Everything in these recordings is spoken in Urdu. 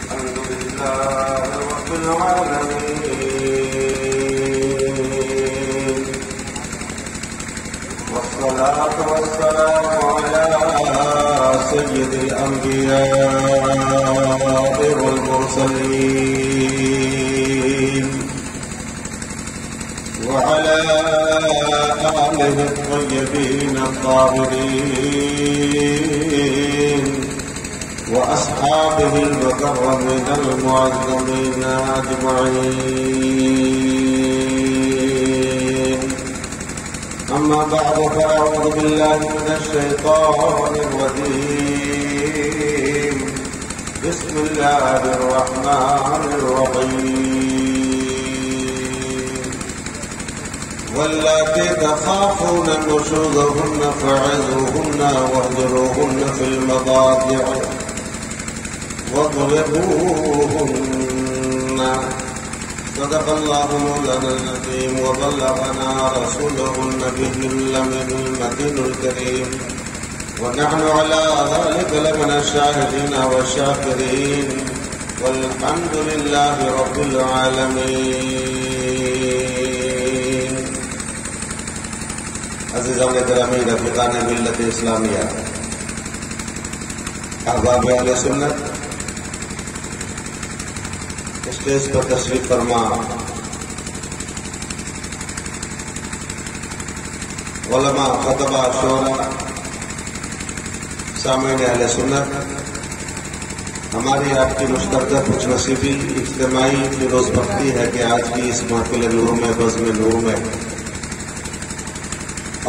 الحمد لله رب العالمين، والصلاة والسلام على سيد الأنبياء والمرسلين وعلى آله الطيبين الطاهرين وأصحابه المكرمين المعظمين أجمعين. أما بعد، فأعوذ بالله من الشيطان الرجيم. بسم الله الرحمن الرحيم. واللاتي تخافون نشوزهن فعظوهن واهجروهن في المضاجع واضربوهن. صدق الله مولانا العظيم، وبلغنا رسوله النبي الأمين المتين الكريم، ونحن على ذلك لمن الشاهدين والشاكرين، والحمد لله رب العالمين. عزیزان گرامی، رفیقان ملت اسلامیہ، احباب اہل سنت، اسٹیج پر تشریف فرما علماء، خطبہ، شعراء، سامعین اہل سنت، ہماری آپ کی مشترکہ خوش نصیبی اجتماعی فیروز بختی ہے کہ آج کی اس محفل نور میں، بزم نور میں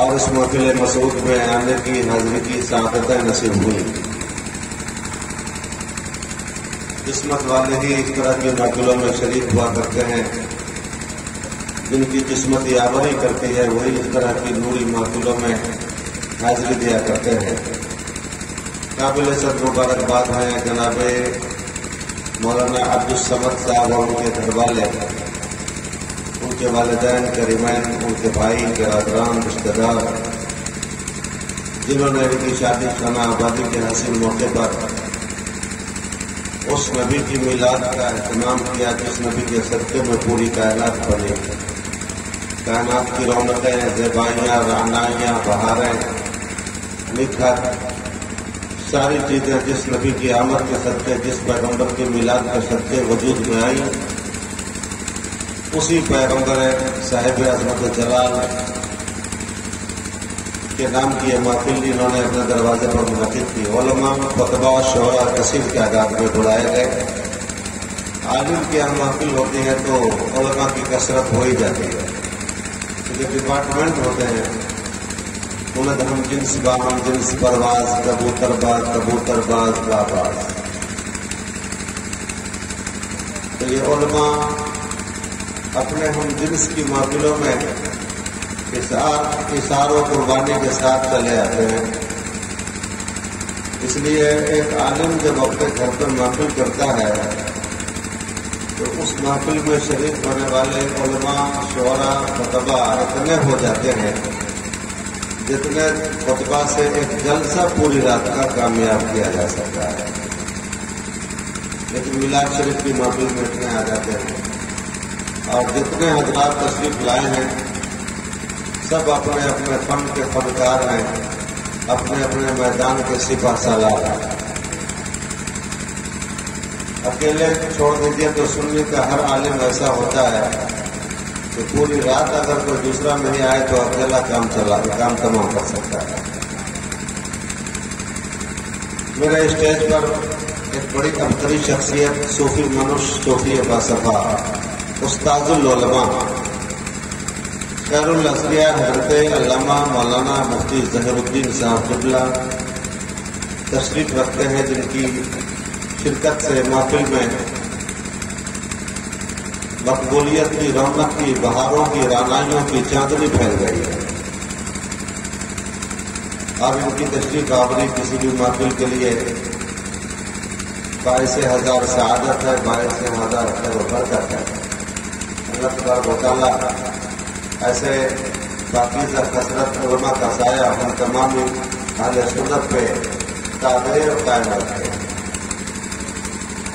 اور اس محفل مسعود میں آنے کی حاضری کی سعادتیں نصیب ہوئی. قسمت والے ہی اس طرح کی محفلوں میں شریک ہوا کرتے ہیں. جن کی قسمت یاوری کرتی ہے وہی اس طرح کی نوری محفلوں میں حاضری دیا کرتے ہیں. قابل صد مبارکباد ہیں جناب مولانا عبدالصمد صاحب اور ان کے گھر والے، ان کے والدین کریمین، ان کے بھائی، برادران، رشتہ دار، جنہوں نے ان کی شادی خانہ آبادی کے حسین موقع پر اس نبی کی میلاد کا اہتمام کیا جس نبی کے صدقے میں پوری کائنات بنی. کائنات کی رونقیں، زیبائیاں، رعنائیاں، بہاریں، نکھر، ساری چیزیں جس نبی کی آمد کے صدقے، جس پیغمبر کی میلاد کے صدقے وجود میں آئی، اسی پیغمبر صاحب عظمت جلال کے نام کی یہ محفل انہوں نے اپنے دروازے پر منعقد کی. علماء، خطبہ، شعراء کثیر تعداد میں بلائے گئے. عالم کی یہاں محفل ہوتی ہے تو علماء کی کثرت ہو ہی جاتی ہے. کیونکہ ڈپارٹمنٹ ہوتے ہیں، انہیں ہم جنس باہم جنس پرواز، کبوتر باز، کبوتر باز، باز. تو یہ علماء اپنے ہم جنس کی محفلوں میں اثار و قربانی کے ساتھ چلے آتے ہیں. اس لیے ایک عالم جب اپنے گھر پر محفل کرتا ہے تو اس محفل میں شریک ہونے والے علماء، شعراء، خطبہ اتنے ہو جاتے ہیں جتنے خطبہ سے ایک جلسہ پوری رات کا کامیاب کیا جا سکتا ہے. لیکن میلاد شریف کی محفل میں اتنے آ جاتے ہیں، اور جتنے حضرات تشریف لائے ہیں سب اپنے اپنے فن کے فنکار ہیں، اپنے اپنے میدان کے سپاہ سالار ہیں. اکیلے چھوڑ دیجیے تو سننے کا ہر عالم ایسا ہوتا ہے کہ پوری رات اگر کوئی دوسرا نہیں آئے تو اکیلا کام تمام کر سکتا ہے. میرے اسٹیج پر ایک بڑی ابتری شخصیت، صوفی منش، صوفی باصفا، استاذ العلماء، خیر الاصفیاء حضرت علامہ مولانا مفتی ظہیر الدین صاحب قبلہ تشریف رکھتے ہیں، جن کی شرکت سے محفل میں مقبولیت کی، رونق کی، بہاروں کی، رعنائیوں کی چاندنی پھیل گئی ہے. اور ان کی تشریف آوری کسی بھی محفل کے لیے باعث ہزار سعادت ہے، باعث ہزار خیر و برکت ہے. اللہ تبارک و تعالیٰ ایسے پاکیزہ کثرت علماء کا سایہ ہم تمام اہل سنت پہ تعبیر قائم رکھے.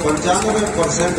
95%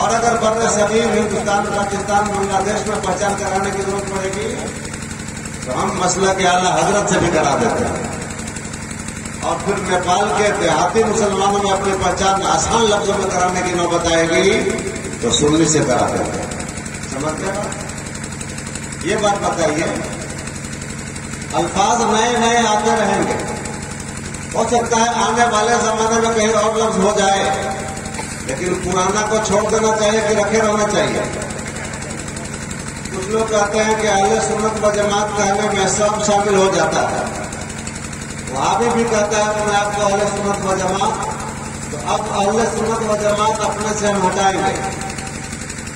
اور اگر بر صغیر ہندوستان پاکستان بنگلہ دیش میں پہچان کرانے کی ضرورت پڑے گی تو ہم مسئلہ کے اعلیٰ حضرت سے بھی کرا دیتے ہیں، اور پھر نیپال کے دیہاتی مسلمانوں میں اپنی پہچان آسان لفظوں میں کرانے کی نوبت آئے گی تو سنی سے کرا دیتے ہیں۔ سمجھتے ہیں؟ یہ بات بتائیے، الفاظ نئے نئے آتے رہیں گے، ہو سکتا ہے آنے والے زمانے میں کہیں اور لفظ ہو جائے، لیکن پرانا کو چھوڑ دینا چاہیے کہ رکھے رہنا چاہیے۔ کچھ لوگ کہتے ہیں کہ اہل سنت و جماعت کہنے میں سب شامل ہو جاتا ہے، وہابی بھی کہتا ہے اپنے آپ کو اہل سنت و جماعت، تو اب اہل سنت و جماعت اپنے سے ہم ہٹائیں گے،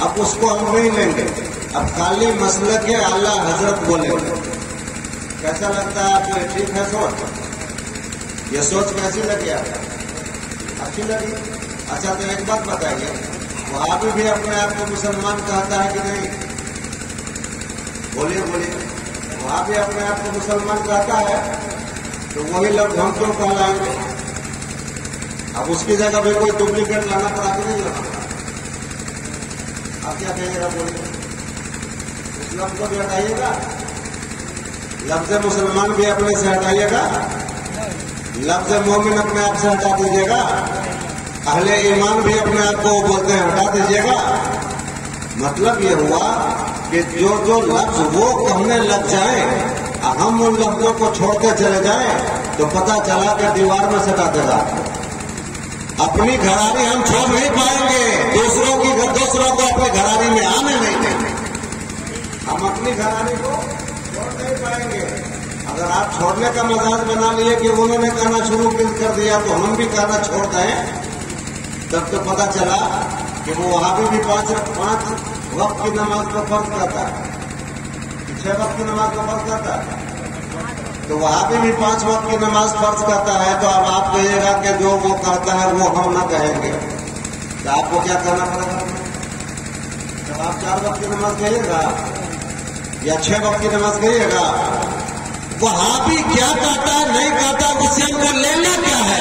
اب اس کو ہم نہیں لیں گے، اب خالی مسئلے کے اعلیٰ حضرت بولیں گے۔ کیسا لگتا ہے آپ کو؟ ٹھیک ہے سوچ؟ یہ سوچ کیسی لگی آپ کو؟ اچھی لگی؟ اچھا تو ایک بات بتائیے، وہابی بھی اپنے آپ کو مسلمان کہتا ہے کہ نہیں؟ بولیے بولیے، وہابی اپنے آپ کو مسلمان کہتا ہے تو وہی لفظ ہم کیوں کہلائیں گے؟ اب اس کی جگہ بھی کوئی ڈپلیکیٹ لانا پڑا کہ نہیں لانا؟ آپ کیا کہیں گا؟ بولیے، اس لفظ کو بھی ہٹائیے گا، لفظ مسلمان بھی اپنے سے ہٹائیے گا، لفظ مومن اپنے آپ سے ہٹا دیجیے گا، اہل ایمان بھی اپنے آپ کو بولتے ہیں ہٹا دیجیے گا۔ مطلب یہ ہوا کہ جو جو لفظ وہ کہنے لگ جائیں، ہم ان لفظوں کو چھوڑتے چلے جائیں تو پتہ چلا کہ دیوار میں سٹا دے گا۔ اپنی گھراری ہم چھوڑ نہیں پائیں گے، دوسروں کو اپنی گھراری میں آنے نہیں دیں گے، ہم اپنی گھراری کو چھوڑ نہیں پائیں گے۔ اگر آپ چھوڑنے کا مزاج بنا لیے کہ انہوں نے کہنا شروع کر دیا تو ہم بھی کہنا چھوڑ دیں، تب تو پتہ چلا کہ وہ وہاں بھی 5 وقت کی نماز کو فرض کرتا ہے، 6 وقت کی نماز کو فرض کرتا ہے، تو وہاں بھی 5 وقت کی نماز فرض کرتا ہے۔ تو اب آپ کہیے گا کہ جو وہ کہتا ہے وہ ہم نہ کہیں گے، تو آپ کو کیا کرنا پڑے گا؟ جب آپ 4 وقت کی نماز کہیے گا یا 6 وقت کی نماز کہیے گا، وہاں بھی کیا کہتا ہے نہیں کہتا اس سے ہم کو لینا کیا ہے؟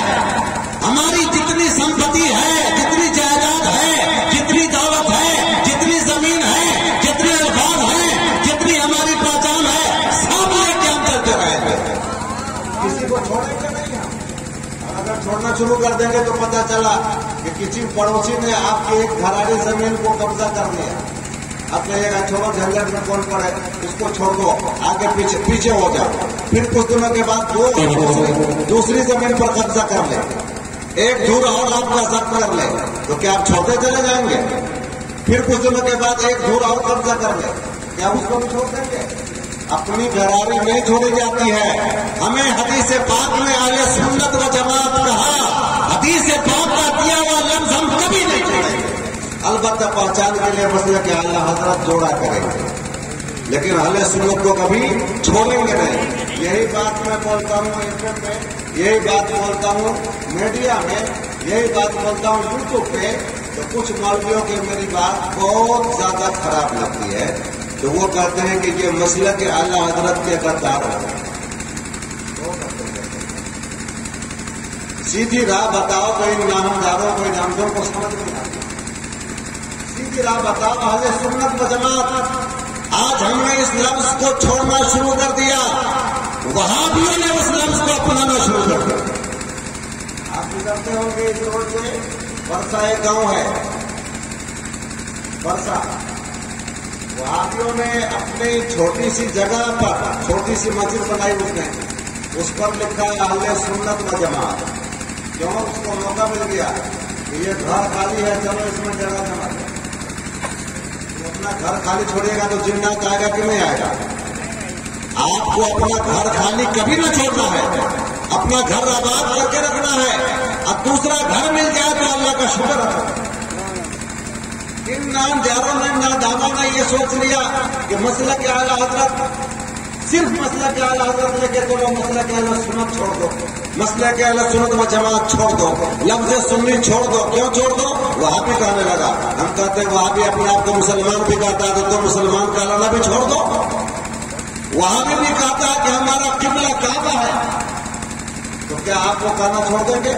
ہماری جتنی سمپتی ہے، جتنی جائیداد ہے، جتنی دولت ہے، جتنی زمین ہے، جتنے الفاظ ہیں، جتنی ہماری پہچان ہے، سب لے کے ہم چلتے رہیں گے، کسی کو چھوڑیں گے نہیں ہم۔ اور اگر چھوڑنا شروع کر دیں گے تو پتہ چلا کہ کسی پڑوسی نے آپ کی ایک گھراری زمین کو قبضہ کر لیا، اب کہیے گا چھوڑو جھنجھٹ میں کون پڑے، اس کو چھوڑ دو، آگے پیچھے ہو جاؤ، پھر کچھ دنوں کے بعد وہ دوسری زمین پر قبضہ کر لے، ایک دھور اور آپ کا ضبط کر لے، تو کیا آپ چھوڑتے چلے جائیں گے؟ پھر کچھ دنوں کے بعد ایک دھور اور قبضہ کر لے، کیا اس کو بھی چھوڑ دیں گے؟ اپنی گھراری نہیں چھوڑی جاتی ہے۔ ہمیں حدیث پاک میں اہل سنت و جماعت کہا، حدیث پاک کا دیا ہوا لفظ ہم کبھی نہیں چھوڑیں گے، البتہ پہچان کے لیے مسئلہ کہ اللہ حضرت جوڑا کریں گے، لیکن اہل سنت کو کبھی چھوڑیں گے نہیں۔ یہی بات میں بولتا ہوں انٹرنیٹ میں، یہی بات بولتا ہوں میڈیا میں، یہی بات بولتا ہوں یوٹیوب پہ، تو کچھ مولویوں کی میری بات بہت زیادہ خراب لگتی ہے، تو وہ کہتے ہیں کہ یہ مسئلہ کے اعلیٰ حضرت کے غدار ہے۔ سیدھی راہ بتاؤ، کوئی نامداروں کوئی نامداروں کو سمجھ نہیں آتی، سیدھی راہ بتاؤ اہل سنت و جماعت۔ آج ہم نے اس لفظ کو چھوڑنا شروع کر دیا، وہابیوں نے اس لفظ کو اپنانا شروع کر دیا۔ آپ گزرتے ہوں گے اس روڈ سے، برسا ایک گاؤں ہے، برسا، وہابیوں نے اپنی چھوٹی سی جگہ پر چھوٹی سی مسجد بنائی، اس پر لکھا ہے اہل سنت و جماعت۔ کیوں؟ اس کو موقع مل گیا کہ یہ گھر خالی ہے، چلو اس میں جگہ جما دیں۔ اپنا گھر خالی چھوڑیے گا تو جنات آئے گا کہ نہیں آئے گا؟ آپ کو اپنا گھر خالی کبھی نہ چھوڑنا ہے، اپنا گھر آباد کر کے رکھنا ہے۔ اب دوسرا گھر مل جائے تو اللہ کا شکر ہے۔ ان نامداروں نے نادانوں نے یہ سوچ لیا کہ مسئلہ کے اعلیٰ حضرت، صرف مسئلہ کے اعلیٰ حضرت لے کے چلو، مسئلہ کے اعلیٰ سنت چھوڑ دو، مسئلہ کے اعلیٰ سنت و جماعت چھوڑ دو، لفظ سنی چھوڑ دو۔ کیوں چھوڑ دو؟ وہاں بھی کہنے لگا، ہم کہتے ہیں وہاں بھی اپنے آپ کو مسلمان بھی کہتا ہے تو مسلمان کہلانا بھی چھوڑ دو۔ وہاں بھی کہتا ہے کہ ہمارا قبلہ کعبہ ہے، تو کیا آپ کو کہنا چھوڑ دیں گے؟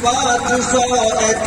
501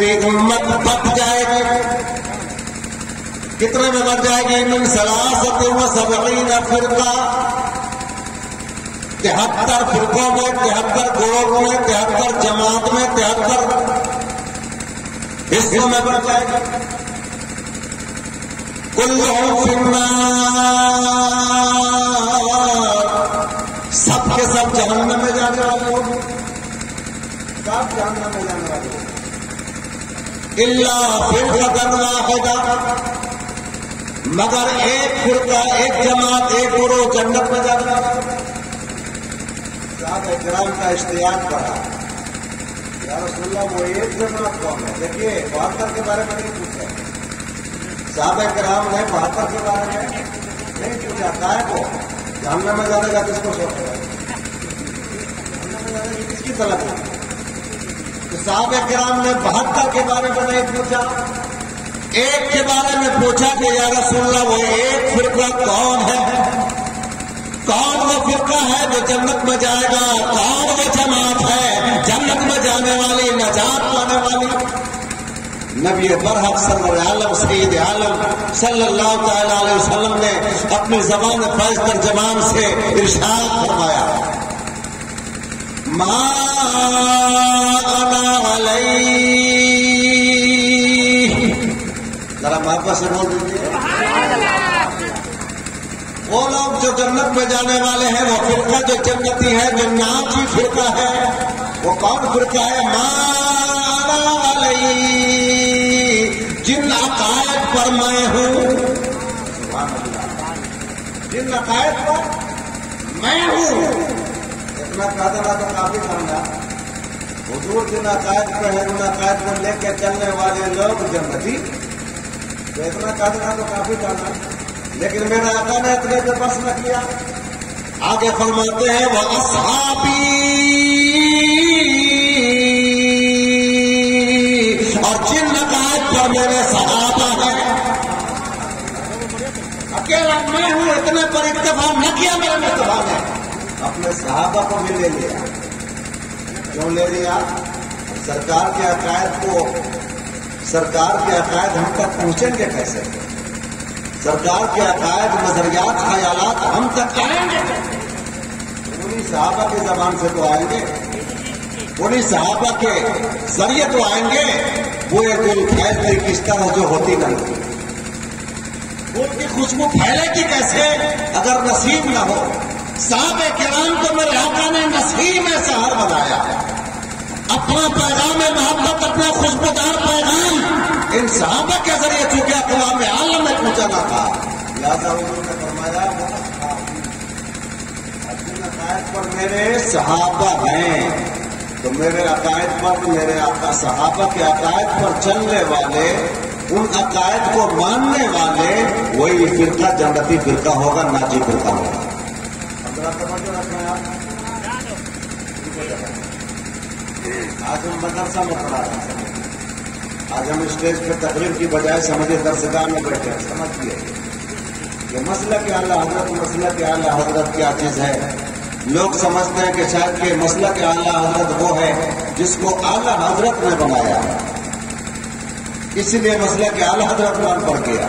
میری امت بٹ جائے گی. کتنے میں بٹ جائے گی؟ من 73 فرقہ، 73 فرقوں میں، 73 گروہوں میں، 73 جماعت میں، 73 حصوں میں بٹ جائے گی. کلہم فی النار، سب کے سب جہنم میں جانے والے ہوں گے، سب جہنم میں جانے والے ہوں گے. الا فرقۃ واحدہ، مگر ایک فرقہ، ایک جماعت، ایک گروہ جنت میں جانے والا. صحابہ کرام کا اشتیاق پڑا، یا رسول اللہ وہ ایک جماعت کون ہے؟ دیکھیے 72 کے بارے میں نہیں پوچھا، صحابہ کرام نے 72 کے بارے میں نہیں پوچھا. کائے کو جہنم میں جانے کا کس کو شوق ہے؟ جہنم میں جانے کی کس کی طلب ہے؟ صحابہ کرام نے 72 کے بارے میں نہیں پوچھا، ایک کے بارے میں پوچھا کہ یا رسول اللہ وہ ایک فرقہ کون ہے؟ کون وہ فرقہ ہے جو جنت میں جائے گا؟ کون وہ جماعت ہے جنت میں جانے والی، نجات پانے والی؟ نبی برحق سرور عالم سید عالم صلی اللہ تعالی علیہ وسلم نے اپنی زبان فیض ترجمان سے ارشاد فرمایا، ما انا علیہ. ذرا محبت سے بول دیجیے. وہ لوگ جو جنت میں جانے والے ہیں، وہ فرقہ جو جنتی ہے، جو ناجی فرقہ ہے، وہ کون فرقہ ہے؟ ما انا علیہ، جن عقائد پر میں ہوں. سبحان اللہ، جن عقائد پر میں ہوں. اتنا کہا تھا تو کافی سمجھا. حضور جن عقائد پہ ہے، ان عقائد کو لے کے چلنے والے لوگ جنتی. تو اتنا کہا تھا تو کافی جانا، لیکن میرا آقا نے اتنے پہ بس نہ کیا. آگے فرماتے ہیں وہ اصحابی، اور جن عقائد پر میرے صحابہ ہیں. اکیلا میں ہوں اتنے پر اکتفا نہ کیا میرے مصطفیٰ نے، اپنے صحابہ کو بھی لے لیا. کیوں لے لیا؟ سرکار کے عقائد کو، سرکار کے عقائد ہم تک پہنچیں گے کیسے؟ سرکار کے عقائد، نظریات، خیالات ہم تک آئیں گے؟ انہیں صحابہ کی زبان سے تو آئیں گے، انہیں صحابہ کے ذریعے تو آئیں گے. وہ دل پھیلتی کس طرح جو ہوتی نہیں تھی. ان کی خوشبو پھیلے گی کیسے اگر نسیم نہ ہو؟ صحابہ کرام کو میرے آقا نے نسیم سحر بنایا. اپنا پیغام محبت، اپنا خوشبودار پیغام ان صحابہ کے ذریعے چونکہ اقوام عالم میں پہنچانا تھا، لہٰذا انہوں نے فرمایا اپنے عقائد پر میرے صحابہ ہیں. تو میرے عقائد پر، میرے صحابہ کے عقائد پر چلنے والے، ان عقائد کو ماننے والے، وہی فرقہ جنتی فرقہ ہوگا، ناجی فرقہ ہوگا. آج ہم مدرسہ میں پڑھا رہے ہیں، آج ہم اسٹیج پہ تقریر کی بجائے سمجھے درسگاہ میں بیٹھے ہیں. سمجھیے کہ مسئلہ کے اعلیٰ حضرت، مسئلہ کے اعلیٰ حضرت کیا چیز ہے؟ لوگ سمجھتے ہیں کہ شاید کہ مسئلہ کے اعلیٰ حضرت وہ ہے جس کو اعلیٰ حضرت نے بنایا، اسی لیے مسئلہ کے اعلیٰ حضرت نام پڑ گیا.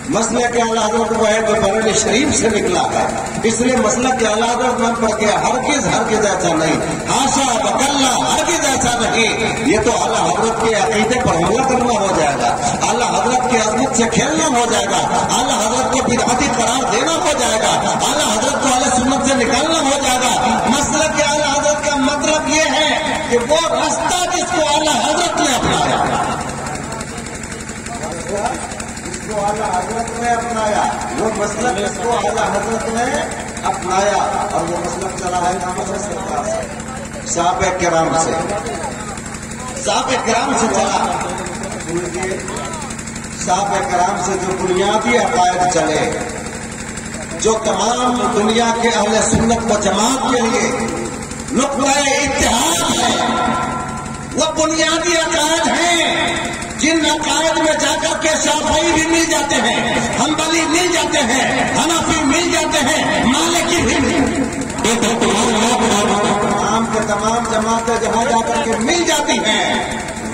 مسئلہ کے اعلیٰ حضرت وہ ہے جو بریلی شریف سے نکلا ہے، اس لیے مسئلہ کے اعلیٰ حضرت نام پڑ گیا. ہرگز ایسا نہیں، حاشا وکلا، ہرگز ایسا نہیں. یہ تو اعلیٰ حضرت کے عقیدے پر حملہ کرنا ہو جائے گا، اعلیٰ حضرت کی عظمت سے کھیلنا ہو جائے گا، اعلیٰ حضرت کو بدعتی قرار دینا ہو جائے گا، اعلیٰ حضرت کو اہل سنت سے نکالنا ہو جائے گا. مسئلہ کے اعلیٰ حضرت کا مطلب یہ ہے کہ وہ راستہ جس کو اعلیٰ حضرت نے اپنایا، کو اعلیٰ حضرت نے اپنایا، وہ مسلک اس کو اعلیٰ حضرت نے اپنایا، اور وہ مسلک چلا ہے محمد سرکار سے، صحابہ کرام سے، صحابہ کرام سے چلا. صحابہ کرام سے جو بنیادی عقائد چلے، جو تمام دنیا کے اہل سنت و جماعت کے لیے نقطۂ اتحاد ہے، وہ بنیادی عقائد ہیں جن عقائد میں جا کر کے شافعی بھی مل جاتے ہیں، حنبلی مل جاتے ہیں، حنفی مل جاتے ہیں، مالکی بھی تمام کے تمام جماعتیں جہاں جا کر کے مل جاتی ہیں،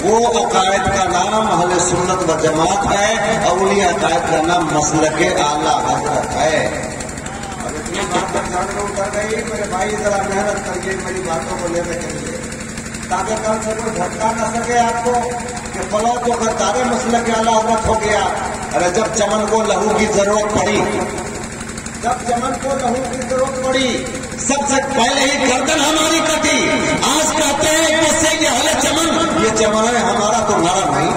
وہ وہ عقائد کا نام اہل سنت و جماعت ہے اور انہیں عقائد کا نام مسلک اعلیٰ حضرت ہے۔ اور اتنی بات تک جان میں اتر گئی میرے بھائی، ذرا محنت کریے میری باتوں کو لینے کے لیے، تاکہ کل سے کوئی بھٹکا نہ سکے آپ کو کہ فلاں تو غدارے مسلک اعلیٰ حضرت ہو گیا۔ ارے جب چمن کو لہو کی ضرورت پڑی، جب چمن کو لہو کی ضرورت پڑی، سب سے پہلے ہی گردن ہماری کٹی۔ آج کہتے ہیں کہ سے یہ اہل چمن، یہ چمن ہے ہمارا تو نرم نہیں۔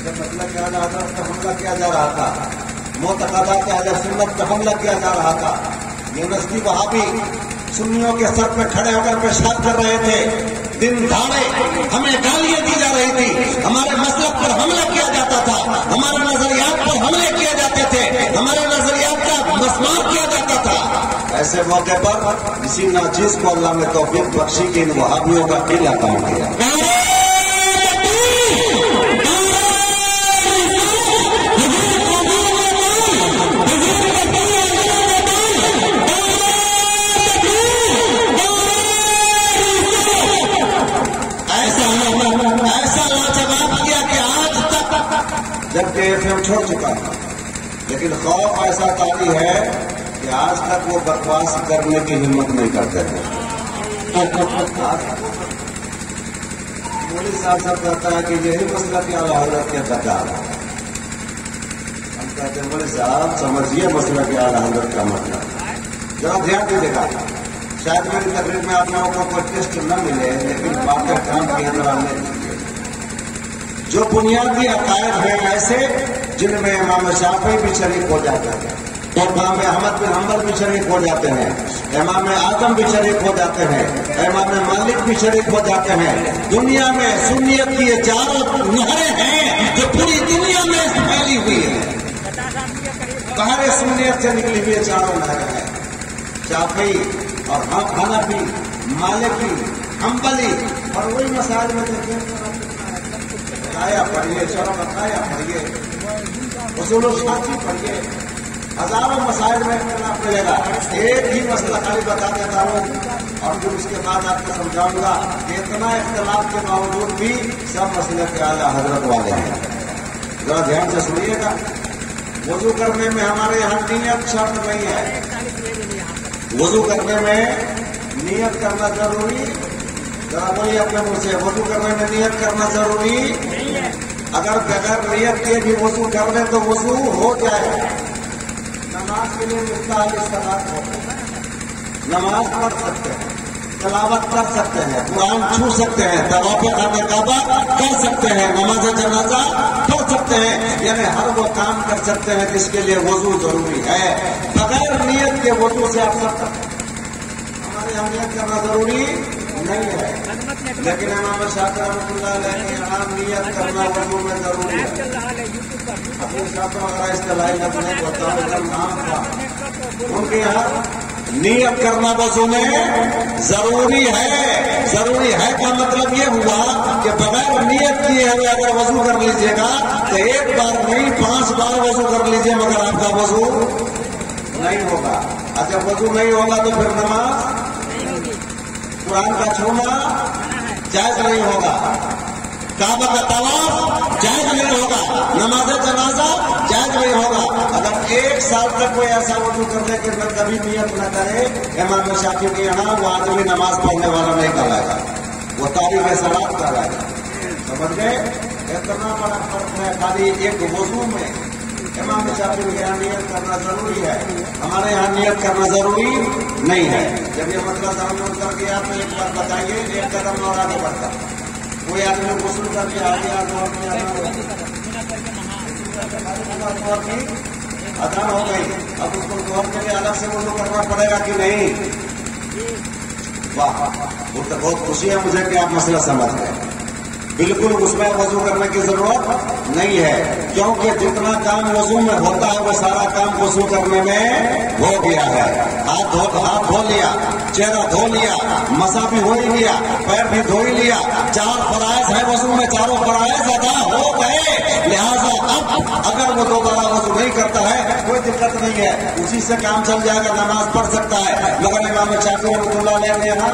جب مسلک اعلیٰ حضرت پہ حملہ کیا جا رہا تھا، معتقدات اہل سنت پہ حملہ کیا جا رہا تھا، یونیورسٹی وہابی سنیوں کے سر پہ کھڑے ہو کر پیشاب کر رہے تھے، دن دہاڑے ہمیں گالیاں دی جا رہی تھی، ہمارے مسلک پر حملہ کیا جاتا تھا، ہمارے نظریات پر حملے کیے جاتے تھے، ہمارے نظریات کا مسمار کیا جاتا تھا۔ ایسے موقع پر کسی ناچیز کو اللہ نے توفیق بخشی کہ ان وہابیوں کا قلعہ کام کیا۔ جبکہ ایف ایم چھوڑ چکا تھا، لیکن خوف ایسا طاری ہے کہ آج تک وہ بکواس کرنے کی ہمت نہیں کرتے ہیں۔ مولوی صاحب کہتا ہے کہ یہی مسئلہ کہ اعلیٰ حضرت کے بچار ہے۔ ہم کہتے ہیں مولوی صاحب سمجھیے مسئلہ کہ اعلیٰ حضرت کا مطلب، ذرا دھیان دیجیے گا، شاید میری تقریر میں آپ لوگوں کو کوئی ٹیسٹ نہ ملے، لیکن باتیں کام کیے ذرا لے لیجیے۔ جو بنیادی عقائد ہیں ایسے جن میں امام شافعی بھی شریک ہو جاتے ہیں، امام احمد بن حنبل بھی شریک ہو جاتے ہیں، امام اعظم بھی شریک ہو جاتے ہیں، امام مالک بھی شریک ہو جاتے ہیں۔ دنیا میں سنیت کی یہ چاروں نہریں ہیں جو پوری دنیا میں پھیلی ہوئی ہیں، بہر سنیت سے نکلی ہوئی چاروں نہریں ہیں، شافعی اور حنفی، مالکی، حنبلی، اور وہی مسائل میں دیکھیں آیا پڑھیے، شرم بتایا پڑھیے، اصول الشافعی پڑھیے، ہزاروں مسائل میں اختلاف ملے گا۔ ایک ہی مسئلہ خالی بتا دیتا ہوں اور پھر اس کے بعد آپ کو سمجھاؤں گا کہ اتنا اختلاف کے باوجود بھی سب مسئلے کے اعلیٰ حضرت والے ہیں۔ ذرا دھیان سے سنیے گا، وضو کرنے میں ہمارے یہاں نیت شرط نہیں ہے۔ وضو کرنے میں نیت کرنا ضروری، ذرا بولیے اپنے منہ سے، وضو کرنے میں نیت کرنا ضروری؟ اگر بغیر نیت کے بھی وضو کر لیں تو وضو ہو جائے۔ نماز کے لیے مستحب استطاعت ہو، نماز پڑھ سکتے ہیں، تلاوت کر سکتے ہیں، قرآن چھو سکتے ہیں، طواف کعبہ کر سکتے ہیں، نماز جنازہ پڑھ سکتے ہیں، یعنی ہر وہ کام کر سکتے ہیں جس کے لیے وضو ضروری ہے۔ بغیر نیت کے وضو سے آپ سب ہمارے یہاں نیت کرنا ضروری نہیں ہے، لیکن امام شافعی رحمۃ اللہ علیہ کے یہاں نیت کرنا وضو میں ضروری ہے۔ ابو شافعی وغیرہ اصطلاحی لفظ نہیں ہوتا ہے، نام تھا ان کے یہاں نیت کرنا وضو میں ضروری ہے۔ ضروری ہے کا مطلب یہ ہوا کہ بغیر نیت کیے ہوئے اگر وضو کر لیجیے گا تو ایک بار نہیں 5 بار وضو کر لیجیے مگر آپ کا وضو نہیں ہوگا۔ اچھا وضو نہیں ہوگا تو پھر نماز، قرآن کا چھونا جائز نہیں ہوگا، کعبہ کا طواف جائز نہیں ہوگا، نماز جنازہ جائز نہیں ہوگا۔ اگر 1 سال تک کوئی ایسا وضو کر لے کہ میں کبھی نیت نہ کرے، امام شافعی کے یہاں وہ آدمی نماز پڑھنے والا نہیں کہلائے گا، وہ تاریخ صلاۃ کہلائے گا۔ سمجھ گئے؟ اتنا بڑا فرق ہے خالی ایک وضو میں۔ امام شافعی کے یہاں نیت کرنا ضروری ہے، ہمارے یہاں نیت کرنا ضروری نہیں ہے۔ جب یہ مسئلہ سامنے اتر گیا تو ایک بات بتائیے، ایک قدم اور آگے بڑھتا، کوئی آدمی غسل کر کے آگے اذان ہو گئی، اب اس کو غور کے لیے الگ سے وضو کرنا پڑے گا کہ نہیں؟ واہ، بہت خوشی ہے مجھے کہ آپ مسئلہ سمجھ گئے۔ بالکل اس میں وضو کرنے کی ضرورت نہیں ہے، کیونکہ جتنا کام وضو میں ہوتا ہے وہ سارا کام وضو کرنے میں ہو گیا ہے۔ ہاتھ دھو لیا، چہرہ دھو لیا، مسا بھی ہو ہی لیا، پیر بھی دھو ہی لیا، 4 فرائض ہے وضو میں، چاروں فرائض ادا ہو گئے۔ لہذا اب اگر وہ دوبارہ وضو نہیں کرتا ہے کوئی دقت نہیں ہے، اسی سے کام چل جائے گا، نماز پڑھ سکتا ہے۔ مگر امام شافعی رحمۃ اللہ علیہ نے یہاں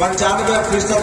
95%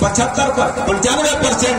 95%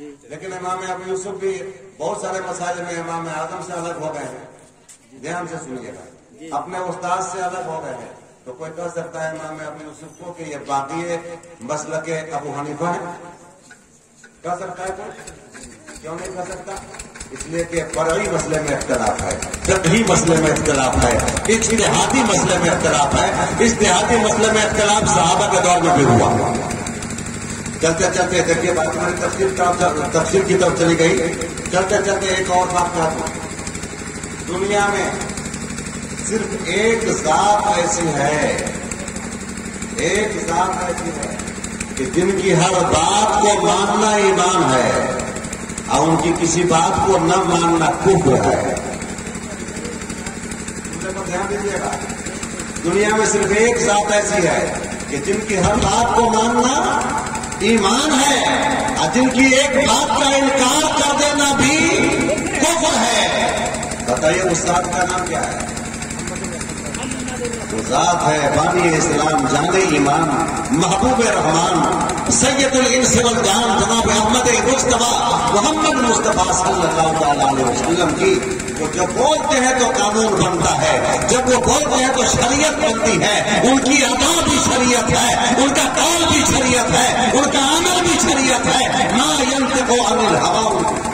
لیکن امام ابو یوسف بھی بہت سارے مسائل میں امام اعظم سے الگ ہو گئے ہیں. دھیان سے سنیے گا, اپنے استاد سے الگ ہو گئے ہیں. تو کوئی کہہ سکتا ہے امام ابو یوسف کو کہ یہ باقی مسلک ابو حنیفہ ہے؟ کہہ سکتا ہے کوئی؟ کیوں نہیں کہہ سکتا؟ اس لیے کہ فرعی مسئلے میں اختلاف ہے, فقہی مسئلے میں اختلاف ہے, اجتہادی مسئلے میں اختلاف ہے. اجتہادی مسئلے میں اختلاف صحابہ کے دور میں بھی ہوا. چلتے چلتے دیکھیے بات ہماری تفسیر کی طرف چلی گئی. چلتے چلتے ایک اور بات کہتا ہوں. دنیا میں صرف ایک ذات ایسی ہے, ایک ذات ایسی ہے کہ جن کی ہر بات کو ماننا ایمان ہے اور ان کی کسی بات کو نہ ماننا کفر ہے. دھیان دیجیے گا, دنیا میں صرف ایک ذات ایسی ہے کہ جن کی ہر بات کو ماننا ایمان ہے اور جن کی ایک بات کا انکار کر دینا بھی کفر ہے. بتائیے اس ذات کا نام کیا ہے؟ وہ ذات ہے بانی اسلام, جان ایمان, محبوب رحمان, سید الانس والجان جناب احمد مجتبی محمد مصطفیٰ صلی اللہ تعالی علیہ وسلم کی. وہ جب بولتے ہیں تو قانون بنتا ہے, جب وہ بولتے ہیں تو شریعت بنتی ہے. ان کی ادا بھی شریعت ہے, ان کا قول بھی شریعت ہے, ان کا عمل بھی شریعت ہے. ما ينطق عن الهوى.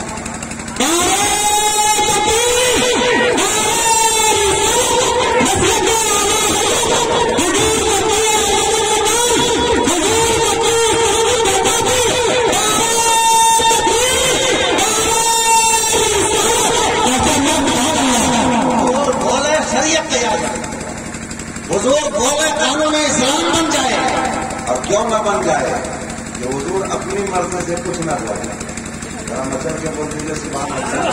حضور بولے قانون اسلام بن جائے, اور کیوں نہ بن جائے کہ حضور اپنی مرضی سے کچھ نہ بولے. ذرا مچل کے بول دیجیے سبحان اللہ.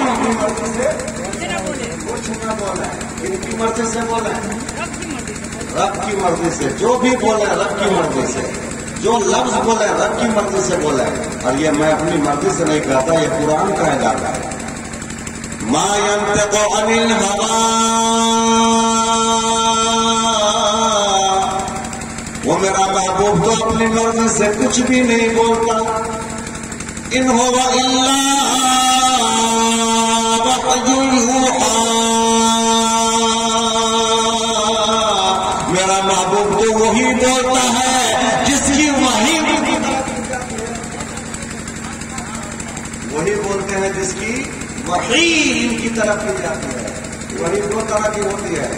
اپنی مرضی سے کچھ نہ بولے. ان کی مرضی سے بولے, رب کی مرضی سے. جو بھی بولے رب کی مرضی سے, جو لفظ بولے رب کی مرضی سے بولے. اور یہ میں اپنی مرضی سے نہیں کہتا, یہ قرآن کا اعلان ہے. ما ينطق عن الهوى, وہ میرا محبوب تو اپنی مرضی سے کچھ بھی نہیں بولتا. ان هو الا وحی یوحی, میرا محبوب تو وہی بولتا ہے جس کی وحی, وہی بولتے ہیں جس کی وحی ان کی طرف کی جاتی ہے. وہی دو طرح کی ہوتی ہے.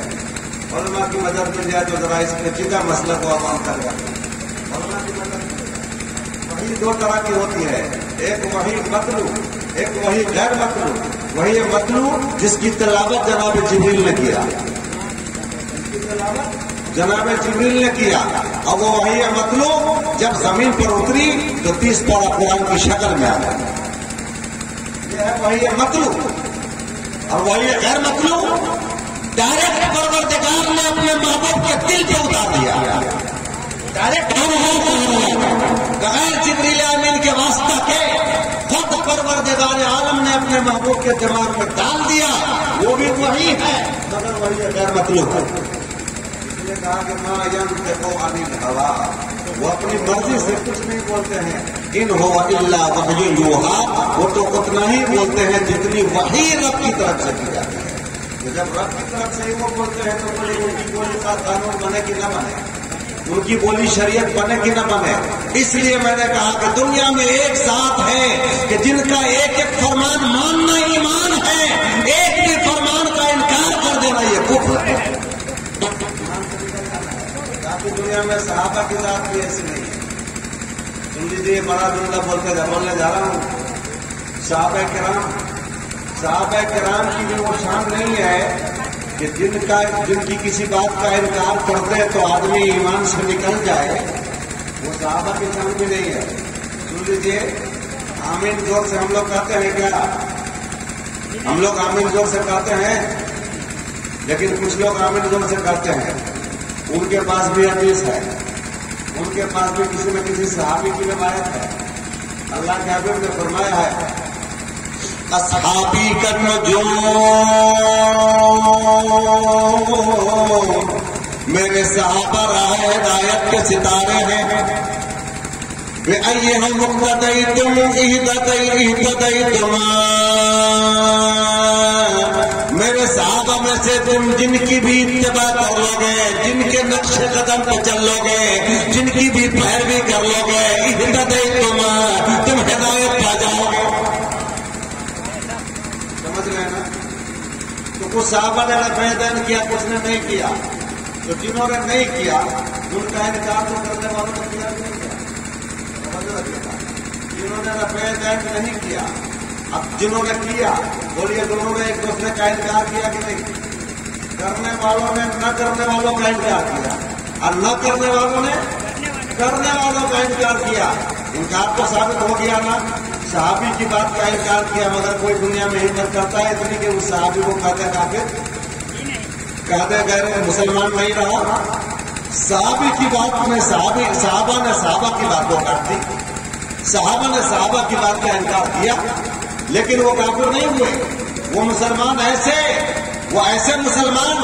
علماء کی مدد مل جائے تو ذرا اس پیچیدہ مسئلہ کو عوام کر جاتے ہیں. علماء کی مدد وہی دو طرح کی ہوتی ہے, ایک وہی مطلوب, ایک وہی غیر مطلوب. وہی مطلوب جس کی تلاوت جناب جبریل نے کیا, جس کی تلاوت جناب جبریل نے کیا. اور وہ وہی مطلوب جب زمین پر اتری تو 30 پارہ قرآن کی شکل میں آ گیا. وہی مطلوب. اور وہی غیر مطلوب ڈائریکٹ پروردگار نے اپنے محبوب کے دل پہ اتار دیا. ڈائریکٹ بغیر جبریل امین کے واسطہ کے خود پروردگار عالم نے اپنے محبوب کے دماغ میں ڈال دیا. وہ بھی وہی ہے مگر وہی غیر مطلوب ہے. اس لیے کہا کہ ما ينطق عن الهوى, وہ اپنی مرضی سے کچھ نہیں بولتے ہیں. ان هو الا وحی یوحی, وہ تو اتنا ہی بولتے ہیں جتنی وحی رب کی طرف سے کی جاتی ہے. تو جب رب کی طرف سے ہی وہ بولتے ہیں تو بولے ان کی بولی کا قانون بنے کہ نہ بنے, ان کی بولی شریعت بنے کہ نہ بنے. اس لیے میں نے کہا کہ دنیا میں ایک ذات ہے کہ جن کا ایک ایک فرمان ماننا ایمان ہے, ایک بھی فرمان کا انکار کر دینا یہ کفر ہے. دنیا میں صحابہ کی ذات بھی ایسی نہیں ہے. سن لیجیے, بڑا جملہ بولنے جا رہا ہوں. صحابہ کرام کی بھی وہ شان نہیں ہے کہ جن کی کسی بات کا انکار کرتے تو آدمی ایمان سے نکل جائے. وہ صحابہ کی شان بھی نہیں ہے. سن لیجیے, آمین زور سے ہم لوگ کہتے ہیں کیا؟ ہم لوگ آمین زور سے کہتے ہیں, لیکن کچھ لوگ آمین زور سے کہتے ہیں. ان کے پاس بھی حدیث ہے, ان کے پاس بھی کسی نہ کسی صحابی کی روایت ہے. اللہ کے حبیب نے فرمایا ہے اصحابی کا نجوم, میرے صحابہ راہ ہدایت کے ستارے ہیں. بِأَيِّهِمْ اقْتَدَيْتُمْ اهْتَدَيْتُمَا، میرے صحابہ میں سے تم جن کی بھی اتباع کر لو گے، جن کے نقش قدم پہ چل لو گے، جن کی بھی پیروی کر لو گے، اهْتَدَيْتُمَا، تم ہدایت پا جاؤ گے۔ سمجھ گئے نا؟ تو کچھ صحابہ نے رفع دین کیا، کچھ نے نہیں کیا۔ تو جنہوں نے نہیں کیا ان کا انکار تو کرنے والوں نے کیا نہیں کیا؟ جنہوں نے رفع دین نہیں کیا، اب جنہوں نے کیا بولیے دونوں نے ایک دوسرے کا انکار کیا کہ نہیں؟ کرنے والوں نے نہ کرنے والوں کا انکار کیا، اور نہ کرنے والوں نے کرنے والوں کا انکار کیا۔ انکار تو ثابت ہو گیا نا، صحابی کی بات کا انکار کیا، مگر کوئی دنیا میں ہمت کرتا ہے اتنی کہ اس صحابی کو کہتے کافر، کہتے غیر مسلمان نہیں رہا۔ صحابی کی بات میں صحابہ نے صحابہ کی بات کو کاٹ دی، صحابہ نے صحابہ کی بات کا انکار کیا، لیکن وہ کافر نہیں ہوئے، وہ مسلمان وہ ایسے مسلمان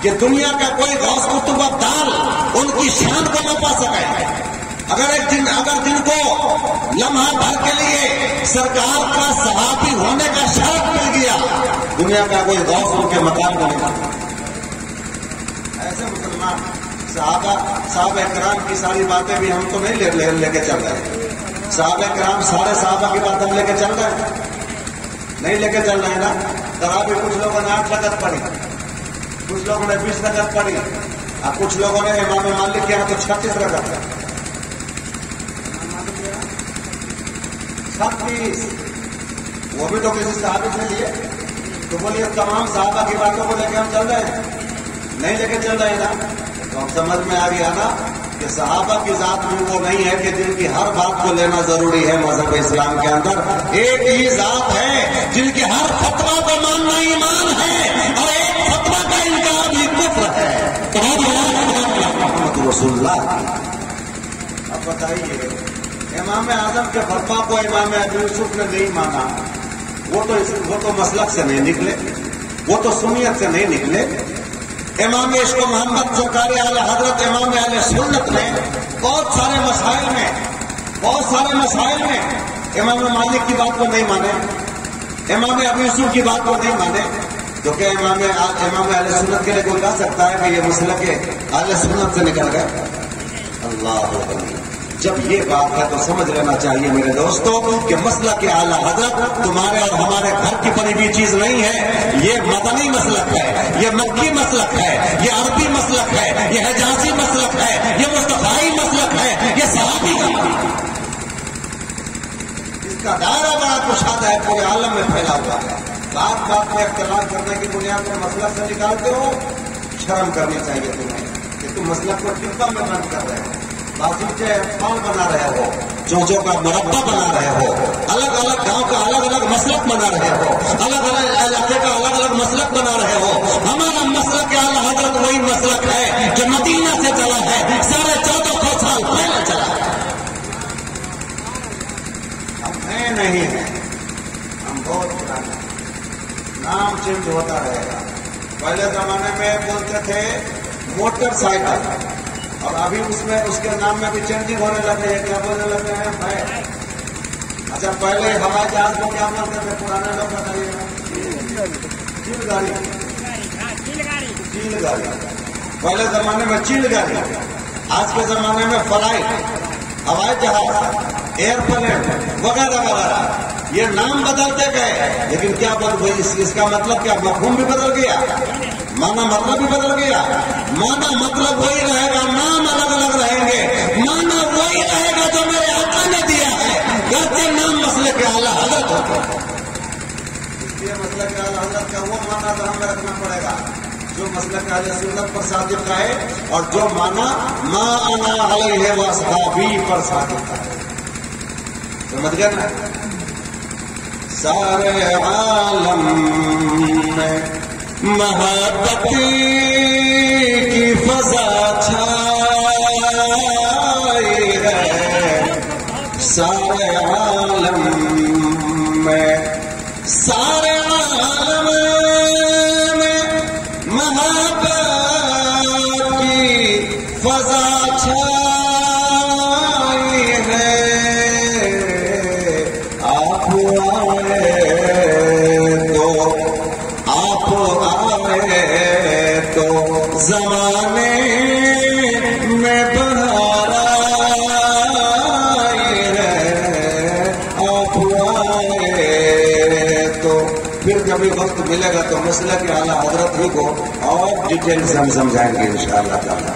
کہ دنیا کا کوئی غوث قطب ابدال ان کی شان کو نہ پا سکے۔ اگر جن کو لمحہ بھر کے لیے سرکار کا صحابی ہونے کا شرف مل گیا، دنیا کا کوئی غوث ان کے مقام کو نہیں۔ ایسے مسلمان صحابہ کرام کی ساری باتیں بھی ہم تو نہیں لے کے چل رہے، صحابہ کرام سارے صحابہ کی بات ہم لے کے چل رہے ہیں، نہیں لے کے چل رہے ہیں نا۔ تراویح کچھ لوگوں نے 8 رکعت پڑھی، کچھ لوگوں نے 20 رکعت پڑھی، اور کچھ لوگوں نے امام مالک کے یہاں تو 36 رکعت پڑھی، 36، وہ بھی تو کسی صحابی سے لیے۔ تو بولیے تمام صحابہ کی باتوں کو لے کے ہم چل رہے ہیں، نہیں لے کے چل رہے ہیں نا۔ تو ہم سمجھ میں آ گیا نا کہ صحابہ کی ذات میں وہ نہیں ہے کہ جن کی ہر بات کو لینا ضروری ہے مذہب اسلام کے اندر۔ ایک ہی ذات ہے جن کے ہر فتویٰ کو ماننا ایمان ہے، اور ایک فتویٰ کا انکار بھی کفر ہے، محمد رسول اللہ۔ اب بتائیے، امام اعظم کے فتویٰ کو امام ابو یوسف نے نہیں مانا، وہ تو مسلک سے نہیں نکلے، وہ تو سنیت سے نہیں نکلے۔ امام عشق محمد سرکار اعلی حضرت امام اہل سنت نے بہت سارے مسائل میں امام مالک کی بات کو نہیں مانے، امام ابو یوسف کی بات کو نہیں مانے، جو کہ امام اہل سنت کے لیے کوئی کہہ سکتا ہے کہ یہ مسلک اہل سنت سے نکل گئے؟ اللہ اکبر۔ جب یہ بات ہے تو سمجھ لینا چاہیے میرے دوستوں کہ مسلک اعلی حضرت تمہارے اور ہمارے گھر کی بنی ہوئی چیز نہیں ہے، یہ مدنی مسلک ہے، یہ مکی مسلک ہے، یہ عربی مسلک ہے، یہ حجازی مسلک ہے، یہ مصطفی مسلک ہے، یہ صحابی کا۔ اس کا دائرہ بڑا کشادہ ہے، پورے عالم میں پھیلا ہوا ہے۔ بات میں اختلاف کرنے کی بنیاد پر مسلک سے نکالتے ہو، شرم کرنی چاہیے تمہیں کہ تم مسلک کو ٹکا میں بند کر رہے ہو، بازوچے پھال بنا رہے ہو، چونچوں کا مربع بنا رہے ہو، الگ الگ گاؤں کا الگ الگ مسلک بنا رہے ہو، الگ الگ علاقے کا الگ الگ مسلک بنا رہے ہو۔ ہمارا مسلک اعلی حضرت وہی مسلک ہے جو مدینہ سے چلا ہے، 1450 سال پہلے چلا ہے۔ ہم نئے نہیں ہیں، ہم بہت پرانے، نام چینج ہوتا رہے گا۔ پہلے زمانے میں بولتے تھے موٹر سائیکل، اور ابھی اس کے نام میں بھی چینجنگ ہونے لگے ہیں، کیا بولنے لگے ہیں بھائی؟ اچھا پہلے ہوائی جہاز کو کیا بولتے تھے پرانے لوگ بتائیے؟ چیل گاڑی، چیل گاڑی۔ پہلے زمانے میں چیل گاڑی، آج کے زمانے میں فلائٹ، ہوائی جہاز، ایئرپلین وغیرہ وغیرہ، یہ نام بدلتے گئے، لیکن کیا اس کا مطلب کیا؟ مفہوم بھی بدل گیا، مانا مطلب بھی بدل گیا۔ مانا مطلب وہی رہے گا، نام الگ الگ رہیں گے، مانا وہی رہے گا جو میرے آقا نے دیا ہے، گرچہ نام مسلک اعلی حضرت ہوتا ہے۔ اس لیے مسلک اعلی حضرت کا وہ مانا ذہن میں رکھنا پڑے گا جو مسلک اہل سنت پر صادق ہے، اور جو مانا ما انا علیہ واصحابی پر صادق ہے۔ سمجھ گئے نا؟ سارے عالم میں محبت کی فضا چھائی ہے، سارے عالم میں محبت کی فضا چھائی ہے۔ آئے تو زمانے میں بہار آئی ہے، آپ آئے تو پھر کبھی وقت ملے گا تو مسئلہ کے اعلیٰ حضرت ہی کو اور ڈیٹیل سے ہم سمجھائیں گے انشاءاللہ تعالیٰ.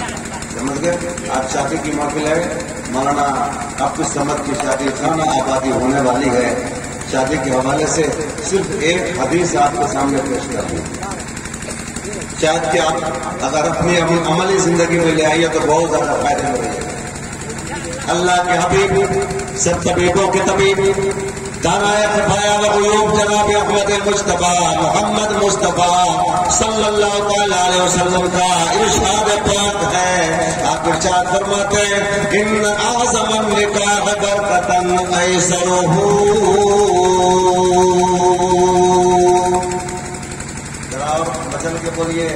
سمجھ گئے؟ آج شادی کی محفل ہے، مولانا عبد الصمد کی شادی خانہ آبادی ہونے والی ہے. شادی کے حوالے سے صرف ایک حدیث آپ کے سامنے پیش کر دوں، شاید کہ آپ اگر اپنی عملی زندگی میں لے آئیے تو بہت زیادہ فائدہ ہو رہی ہے. اللہ کے حبیب، سب طبیبوں کے طبیب، دانائے خفایا و غیوب جناب احمد مصطفیٰ محمد مصطفیٰ صلی اللہ تعالی علیہ وسلم کا ارشاد پاک ہے. آپ ارشاد فرماتے ہیں ان اعظم النکاح برکتاً ایسرہ. ذرا بدل کے بولیے،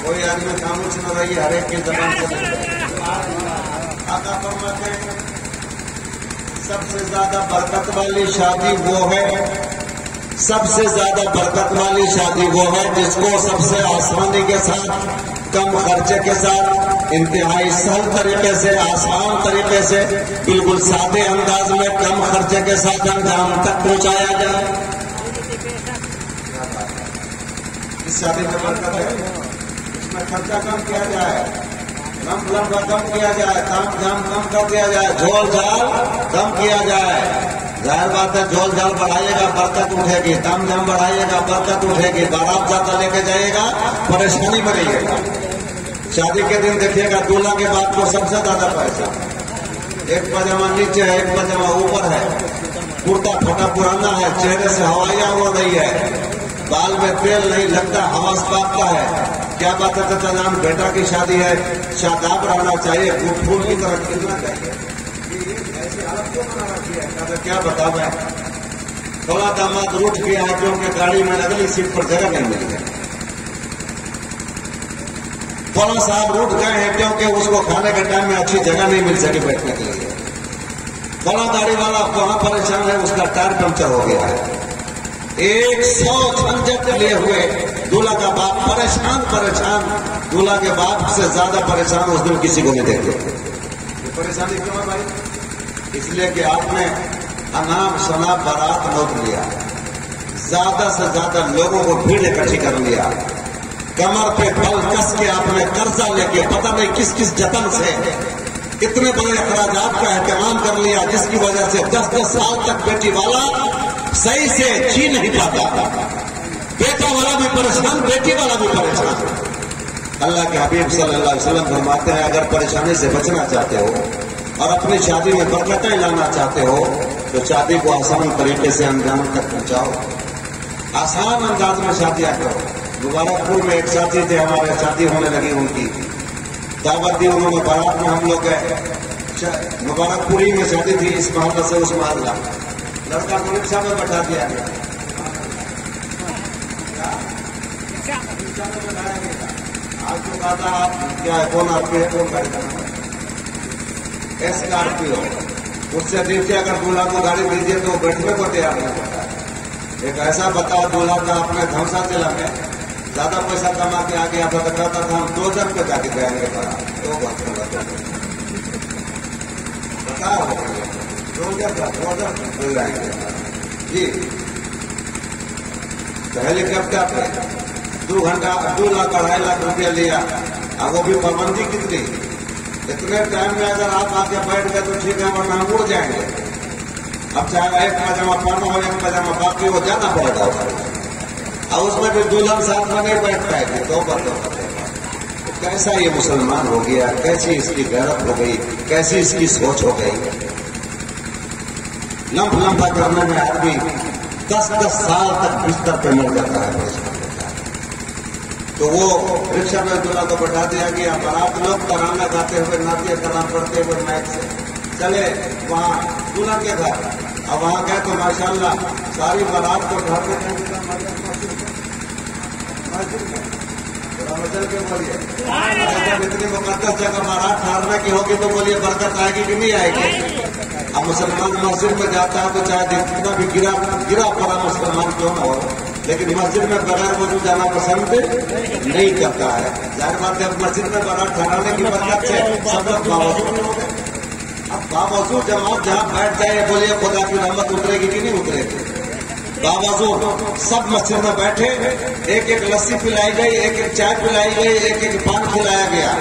کوئی آدمی خاموش نہ رہیے، ہر ایک کی زبان سے. آقا فرماتے ہیں سب سے زیادہ برکت والی شادی وہ ہے، سب سے زیادہ برکت والی شادی وہ ہے جس کو سب سے آسانی کے ساتھ، کم خرچے کے ساتھ، انتہائی سہل طریقے سے، آسان طریقے سے، بالکل سادے انداز میں کم خرچے کے ساتھ انجام تک پہنچایا جائے. اس شادی میں برکت ہے، اس میں خرچہ کم کیا جائے، لمبا کم کیا جائے، تام جام کم کر دیا جائے، جھول جھال کم کیا جائے. ظاہر بات ہے جھول جھال بڑھائیے گا برکت اٹھے گی، تام جام بڑھائیے گا برکت اٹھے گی، بارات زیادہ لے کے جائے گا پریشانی میں رہیے گا. شادی کے دن دیکھیے گا دولہا کے بعد کو سب سے زیادہ پیسہ، ایک پاجامہ نیچے ہے، ایک پاجامہ اوپر ہے، کرتا پھٹا پرانا ہے، چہرے سے ہوائیاں اڑ رہی ہے، بال میں تیل نہیں لگتا، حواس پاکتا ہے. کیا بات ہے چچا جان، بیٹا کی شادی ہے، شاداب رہنا چاہیے، پھول کی طرح کھلنا چاہیے. ایسی حالت کیوں بنا رکھی ہے؟ کیا بتا میں، تھوڑا داماد روٹ گیا ہے کیونکہ گاڑی میں اگلی سیٹ پر جگہ نہیں ملی ہے. تھوڑا صاحب روٹ گئے ہیں کیونکہ اس کو کھانے کے ٹائم میں اچھی جگہ نہیں مل سکی بیٹھنے کے لیے. تھوڑا گاڑی والا وہاں پریشان ہے، اس کا ٹائر پنکچر ہو گیا ہے. 100 جھنجٹ لیے ہوئے دولہا کا باپ پریشان، دولہا کے باپ سے زیادہ پریشان اس دن کسی کو نہیں دیکھتے. یہ پریشانی کیوں ہے بھائی؟ اس لیے کہ آپ نے انام شناب بارات نوٹ لیا، زیادہ سے زیادہ لوگوں کو بھیڑ اکٹھی کر لیا، کمر پہ بل کس کے آپ نے قرضہ لے کے پتہ نہیں کس کس جتن سے اتنے بڑے اخراجات کا اہتمام کر لیا جس کی وجہ سے 10 سال تک بیٹی والا صحیح سے جی نہیں پاتا، بیٹا والا بھی پریشان، بیٹی والا بھی پریشان. اللہ کے حبیب صلی اللہ علیہ وسلم فرماتے ہیں اگر پریشانی سے بچنا چاہتے ہو اور اپنی شادی میں برکتیں لانا چاہتے ہو تو شادی کو آسان طریقے سے انجام تک پہنچاؤ، آسان انداز میں شادیاں کرو. مبارک پور میں ایک ساتھی تھے ہمارے، شادی ہونے لگی ان کی، دعوت دی انہوں نے، بارات میں ہم لوگ گئے. مبارک پوری میں شادی تھی، اس محلہ سے اس محلہ، لڑکا کو رکشا میں بٹھا دیا گیا، آپ کو کہا تھا آپ کیا ہے، کون آپ کے ہے، کون گاڑی کا نام ہے، اسکارپیو. اس سے دیکھتے اگر دولہا کو گاڑی دیجیے تو بیٹھنے کو تیار نہیں ہوتا. ایک ایسا بتاؤ دولہا تھا اپنے دھمسا ضلع میں، زیادہ پیسہ کما کے آ گیا تھا تو کہتا تھا ہم 2 جن پہ جا کے جائیں گے بارات. 2 بات بتاؤ 2 جن مل جائیں گے جی. تو ہیلی کاپٹر پہ 2 گھنٹہ 2 لاکھ 2.5 لاکھ روپیہ لیا. اب وہ بھی پابندی کتنی، اتنے ٹائم میں اگر آپ آ کے بیٹھ گئے تو ٹھیک ہے ورنہ ہم اڑ جائیں گے. اب چاہے ایک پاجامہ پہنا ہو ایک پاجامہ باقی وہ جانا پڑے گا. اور اس میں بھی دلہن ساتھ میں نہیں بیٹھ پائے گی، 2 پر 2 کیسا یہ مسلمان ہو گیا، کیسی اس کی غیرت ہو گئی، کیسی اس کی سوچ ہو گئی. لمبا کرنے میں آدمی 10 سال تک بستر پہ مر جاتا ہے. تو وہ رکشا میں دلہا کو بٹھا دیا گیا، بارات لوگ ترانہ گاتے ہوئے نعتیہ کلام پڑھتے ہوئے مائک سے چلے وہاں دلہا کے گھر. اب وہاں گئے تو ماشاءاللہ ساری بارات کو گھر میں چل کے بولیے جب اتنی مقدس جگہ بارات ٹھہرنے کی ہوگی تو بولیے برکت آئے گی کہ نہیں آئے گی. اب مسلمان مسجد میں جاتا ہے تو چاہے جتنا بھی گرا پڑا مسلمان کیوں نہ ہو، لیکن مسجد میں بغیر وضو جانا پسند نہیں کرتا ہے. ظاہر بات ہے مسجد میں بغیر ٹھہرانے کی برکت سے سب لوگ باوضو ہو گئے. اب باوضو جماعت جہاں بیٹھ جائے بولیے خدا کی رحمت اترے گی کہ نہیں اترے گی؟ باوضو سب مسجد میں بیٹھے، ایک ایک لسی پلائی گئی، ایک ایک چائے پلائی گئی، ایک ایک پان کھلایا گیا،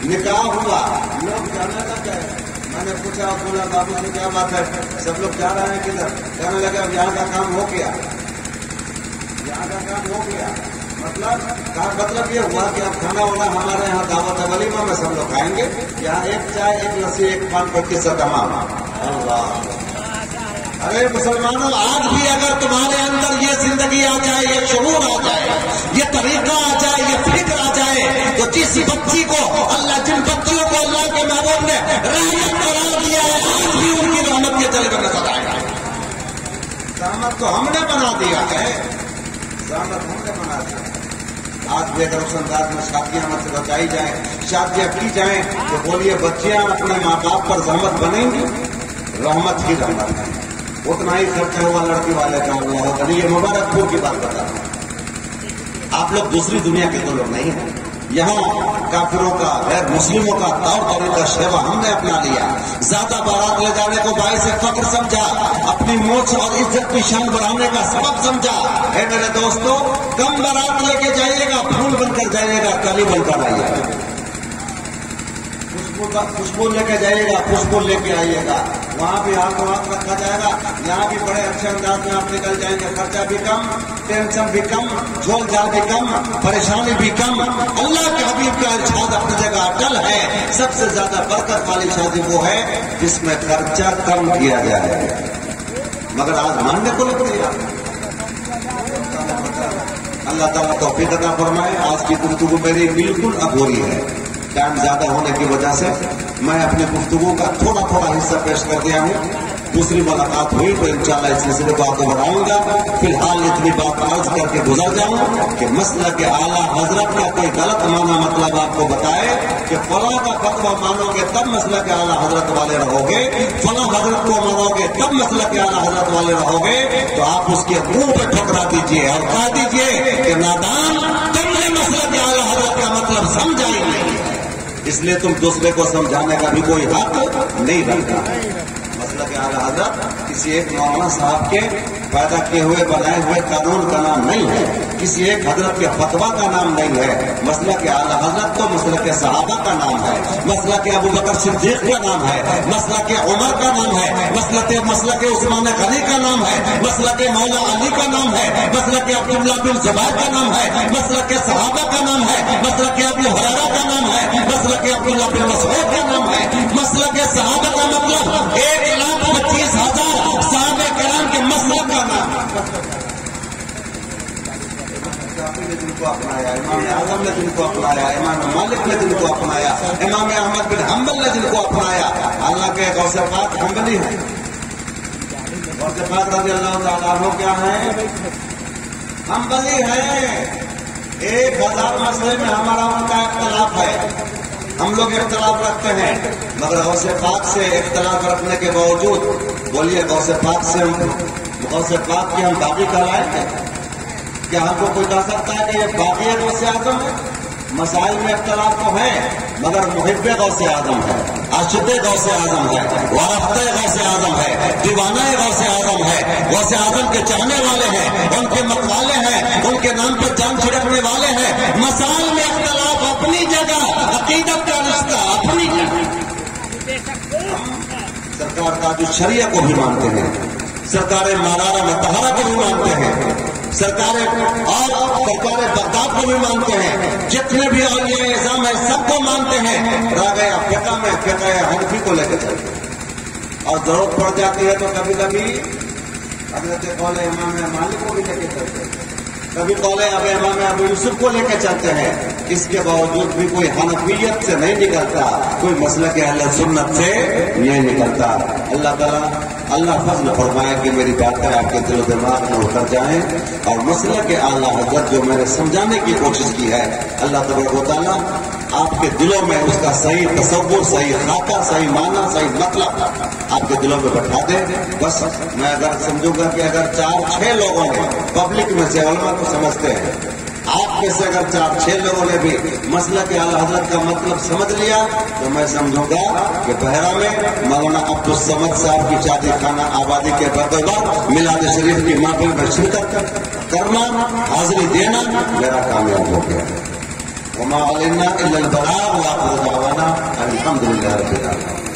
نکاح ہوا. لوگ جانا تھا کیا؟ میں نے پوچھا، بولا بابو سے کیا بات ہے؟ سب لوگ جا رہے ہیں کدھر؟ کہنے لگا اب یہاں کا کام ہو گیا، یہاں کا کام ہو گیا. مطلب یہ ہوا کہ اب کھانا وانا ہمارے یہاں دعوت ولیمہ میں سب لوگ کھائیں گے، یہاں ایک چائے ایک لسی ایک پان پر کے ساتھ تمام. اللہ! ارے مسلمانوں، آج بھی اگر تمہارے اندر یہ زندگی آ جائے، یہ شعور آ جائے، یہ طریقہ آ جائے، یہ فکر آ جائے، تو جس بچی کو اللہ، جن بچیوں کو اللہ کے محبوب نے رحمت قرار دیا ہے، آج بھی ان کی رحمت کے جلوے میں نظر آئے گا. رحمت تو ہم نے بنا دیا ہے، رحمت ہم نے بنا دیا. آج بھی اگر اس انداز میں شادیاں مت بچائی جائیں، شادیاں کی جائیں، تو بولیے بچیاں اپنے ماں باپ پر رحمت بنیں گی؟ رحمت ہی رحمت ہے. اتنا ہی خرچہ ہوا لڑکی والے کا ہوا ہوگا. یہ مبارک پور کی بات بتا رہا ہوں. آپ لوگ دوسری دنیا کے تو لوگ نہیں ہیں. یہاں کافروں کا، غیر مسلموں کا طور طریقہ شیوا ہم نے اپنا لیا. زیادہ بارات لے جانے کو باعث فخر سمجھا، اپنی موچ اور عزت کی شان بڑھانے کا سبب سمجھا. اے میرے دوستو، کم بارات لے کے جائیے گا، پھول بن کر جائیے گا، کلی بن کر آئیے گا. خوشبو لے کے جائیے گا، خوشبو لے کے آئیے گا. وہاں بھی ہاتھ کو ہاتھ رکھا جائے گا. یہاں بھی بڑے اچھے انداز میں آپ نکل جائیں گے. خرچہ بھی کم، ٹینشن بھی کم، جھول جھال بھی کم، پریشانی بھی کم. اللہ کے حبیب کا ارشاد اپنی جگہ اٹل ہے. سب سے زیادہ برکت والی شادی وہ ہے جس میں خرچہ کم کیا جائے. مگر آج ماننے کو لگ رہی ہے. اللہ تعالیٰ توفیق عطا فرمائے. آج کی گفتگو میری بالکل ابھوری ہے. ٹائم زیادہ ہونے کی وجہ سے میں اپنی گفتگو کا تھوڑا تھوڑا حصہ پیش کر دیا ہوں. دوسری ملاقات ہوئی تو انشاءاللہ اس سلسلے کو آپ کو بڑھاؤں گا. فی الحال اتنی بات عرض کر کے گزر جاؤں کہ مسئلہ کے اعلیٰ حضرت کا کوئی غلط معنی مطلب آپ کو بتائے کہ فلاں کا فتویٰ مانو گے تب مسئلہ کے اعلیٰ حضرت والے رہو گے، فلاں حضرت کو مانو گے تب مسئلہ کے اعلیٰ حضرت والے رہو گے، تو آپ اس کے منہ پہ ٹھکرا دیجیے اور کہہ دیجیے کہ نادان، تم نے مسئلہ کے اعلیٰ حضرت کا مطلب سمجھا ہی نہیں. اس لیے تم دوسرے کو سمجھانے کا بھی کوئی حق نہیں رکھتا. مسئلہ کہ اعلیٰ حضرت کسی ایک مولانا صاحب کے پیدا کیے ہوئے بنائے ہوئے قانون کا نام نہیں ہے، کسی ایک حضرت کے فتویٰ کا نام نہیں ہے. مسئلہ کہ اعلیٰ حضرت تو مسئلہ کے صحابہ کا نام ہے، مسئلہ کہ ابو بکر صدیق کا نام ہے، مسئلہ کے عمر کا نام ہے، مسئلہ کے عثمان غنی کا نام ہے، مسئلہ کے مولا علی کا نام ہے، مسئلہ کے عبداللہ بن زبیر کا نام ہے، مسئلہ کے صحابہ کا نام ہے، مسئلہ کے ابو ہریرہ کا نام ہے، مسئلہ کے عبداللہ بن مسعود کا نام ہے. مسئلہ کے صحابہ کا مطلب 1,25,000 صحابہ کرام کے مسلک کا نام. نے جن کو اپنایا، امام اعظم نے جن کو اپنایا، امام مالک نے جن کو اپنایا، امام احمد بن حنبل نے جن کو اپنایا. حالانکہ غوث پاک حنبلی ہیں. غوث پاک رضی اللہ تعالیٰ عنہ کیا ہیں؟ حنبلی ہیں. 1000 مسئلے میں ہمارا ان کا اختلاف ہے. ہم لوگ اختلاف رکھتے ہیں، مگر غوث پاک سے اختلاف رکھنے کے باوجود بولیے غوث پاک کے ہم باغی کہلائیں گے؟ کیا ہم کو کوئی کہہ سکتا ہے کہ یہ باغی غوث اعظم ہے؟ مسائل میں اختلاف تو ہے، مگر محب غوث اعظم ہے، عاشق غوث اعظم ہے، وارث غوث اعظم ہے، دیوانہ غوث اعظم ہے. غوث اعظم کے چاہنے والے ہیں، ان کے متوالے ہیں، ان کے نام پر جان چھڑکنے والے ہیں. مسائل میں اختلاف اپنی جگہ، عقیدت کا رشتہ اپنی جگہ. سرکار تاج الشریعہ کو بھی مانتے ہیں، سرکار مارارہ مطہرہ کو بھی مانتے ہیں، سرکار بغداد کو بھی مانتے ہیں. جتنے بھی اولیاء اعظم ہیں سب کو مانتے ہیں. رہ گیا فقہ میں فقہ حنفی کو لے کے چلتے ہیں، اور ضرورت پڑ جاتی ہے تو کبھی کبھی حضرت قول امام مالک کو بھی لے کے چلتے ہیں، کبھی قول امام ابو یوسف کو لے کے چلتے ہیں. اس کے باوجود بھی کوئی حنفیت سے نہیں نکلتا، کوئی مسلک اہل سنت سے نہیں نکلتا. اللہ تعالیٰ اللہ فضل فرمائے کہ میری باتیں آپ کے دل و دماغ میں اتر جائیں، اور مسلک اعلیٰ حضرت جو میں نے سمجھانے کی کوشش کی ہے، اللہ تبارک و تعالیٰ آپ کے دلوں میں اس کا صحیح تصور، صحیح خاکہ، صحیح معنی، صحیح مطلب آپ کے دلوں میں بٹھا دیں. بس میں اگر سمجھوں گا کہ اگر 4-6 لوگوں نے پبلک میں سے، علماء کو سمجھتے ہیں، آپ میں سے اگر 4-6 لوگوں نے بھی مسئلہ کے اعلیٰ حضرت کا مطلب سمجھ لیا تو میں سمجھوں گا کہ بحرہ میں مولانا عبدالصمد صاحب کی شادی خانہ آبادی کے بدولت میلاد شریف کی محفل میں شرکت کرنا، حاضری دینا میرا کامیاب ہو گیا. وما علینا الا البلاغ وآخر دعوانا الحمدللہ رب العالمین.